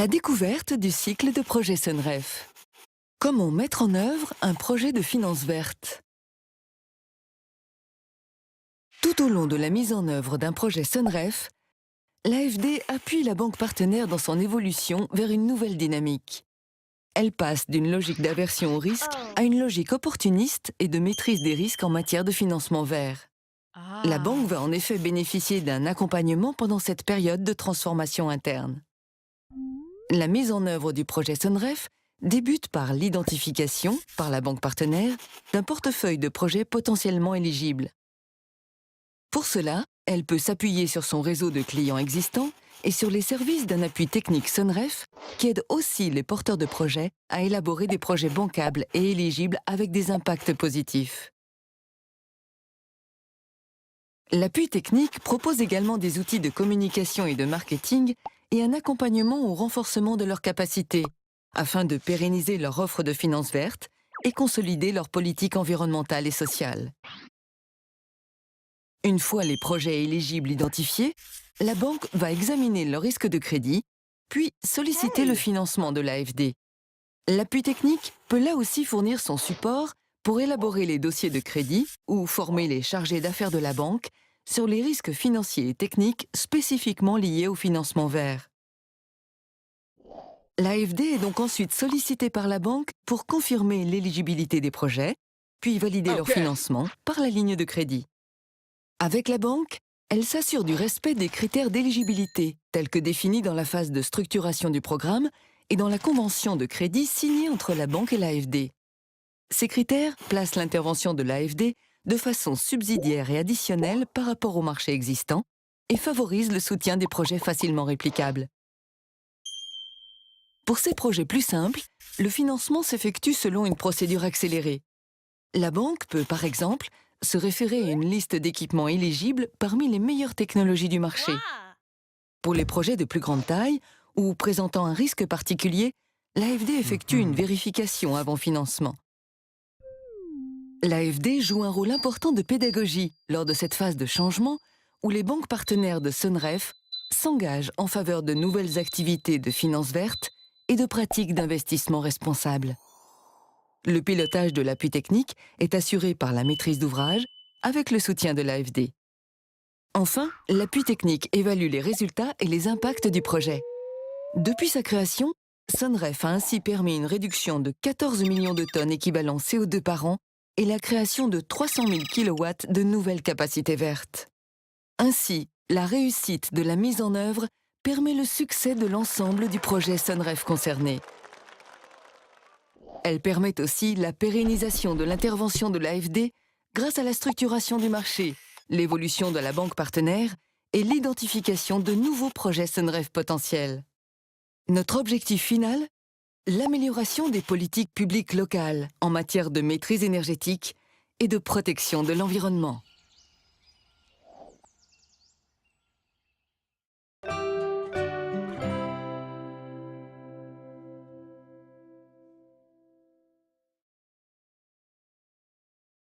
La découverte du cycle de projet Sunref. Comment mettre en œuvre un projet de finance verte? Tout au long de la mise en œuvre d'un projet Sunref, l'AFD appuie la banque partenaire dans son évolution vers une nouvelle dynamique. Elle passe d'une logique d'aversion au risque à une logique opportuniste et de maîtrise des risques en matière de financement vert. La banque va en effet bénéficier d'un accompagnement pendant cette période de transformation interne. La mise en œuvre du projet Sunref débute par l'identification, par la banque partenaire, d'un portefeuille de projets potentiellement éligibles. Pour cela, elle peut s'appuyer sur son réseau de clients existants et sur les services d'un appui technique Sunref qui aide aussi les porteurs de projets à élaborer des projets bancables et éligibles avec des impacts positifs. L'appui technique propose également des outils de communication et de marketing et un accompagnement au renforcement de leurs capacités, afin de pérenniser leur offre de finances vertes et consolider leur politique environnementale et sociale. Une fois les projets éligibles identifiés, la banque va examiner leur risque de crédit, puis solliciter le financement de l'AFD. L'appui technique peut là aussi fournir son support pour élaborer les dossiers de crédit ou former les chargés d'affaires de la banque sur les risques financiers et techniques spécifiquement liés au financement vert. L'AFD est donc ensuite sollicitée par la banque pour confirmer l'éligibilité des projets, puis valider leur financement par la ligne de crédit. Avec la banque, elle s'assure du respect des critères d'éligibilité, tels que définis dans la phase de structuration du programme et dans la convention de crédit signée entre la banque et l'AFD. Ces critères placent l'intervention de l'AFD de façon subsidiaire et additionnelle par rapport au marché existant et favorisent le soutien des projets facilement réplicables. Pour ces projets plus simples, le financement s'effectue selon une procédure accélérée. La banque peut, par exemple, se référer à une liste d'équipements éligibles parmi les meilleures technologies du marché. Pour les projets de plus grande taille ou présentant un risque particulier, l'AFD effectue une vérification avant financement. L'AFD joue un rôle important de pédagogie lors de cette phase de changement où les banques partenaires de Sunref s'engagent en faveur de nouvelles activités de finance verte et de pratiques d'investissement responsables. Le pilotage de l'appui technique est assuré par la maîtrise d'ouvrage avec le soutien de l'AFD. Enfin, l'appui technique évalue les résultats et les impacts du projet. Depuis sa création, Sunref a ainsi permis une réduction de 14 millions de tonnes équivalent CO2 par an et la création de 300 000 kW de nouvelles capacités vertes. Ainsi, la réussite de la mise en œuvre permet le succès de l'ensemble du projet Sunref concerné. Elle permet aussi la pérennisation de l'intervention de l'AFD grâce à la structuration du marché, l'évolution de la banque partenaire et l'identification de nouveaux projets Sunref potentiels. Notre objectif final? L'amélioration des politiques publiques locales en matière de maîtrise énergétique et de protection de l'environnement.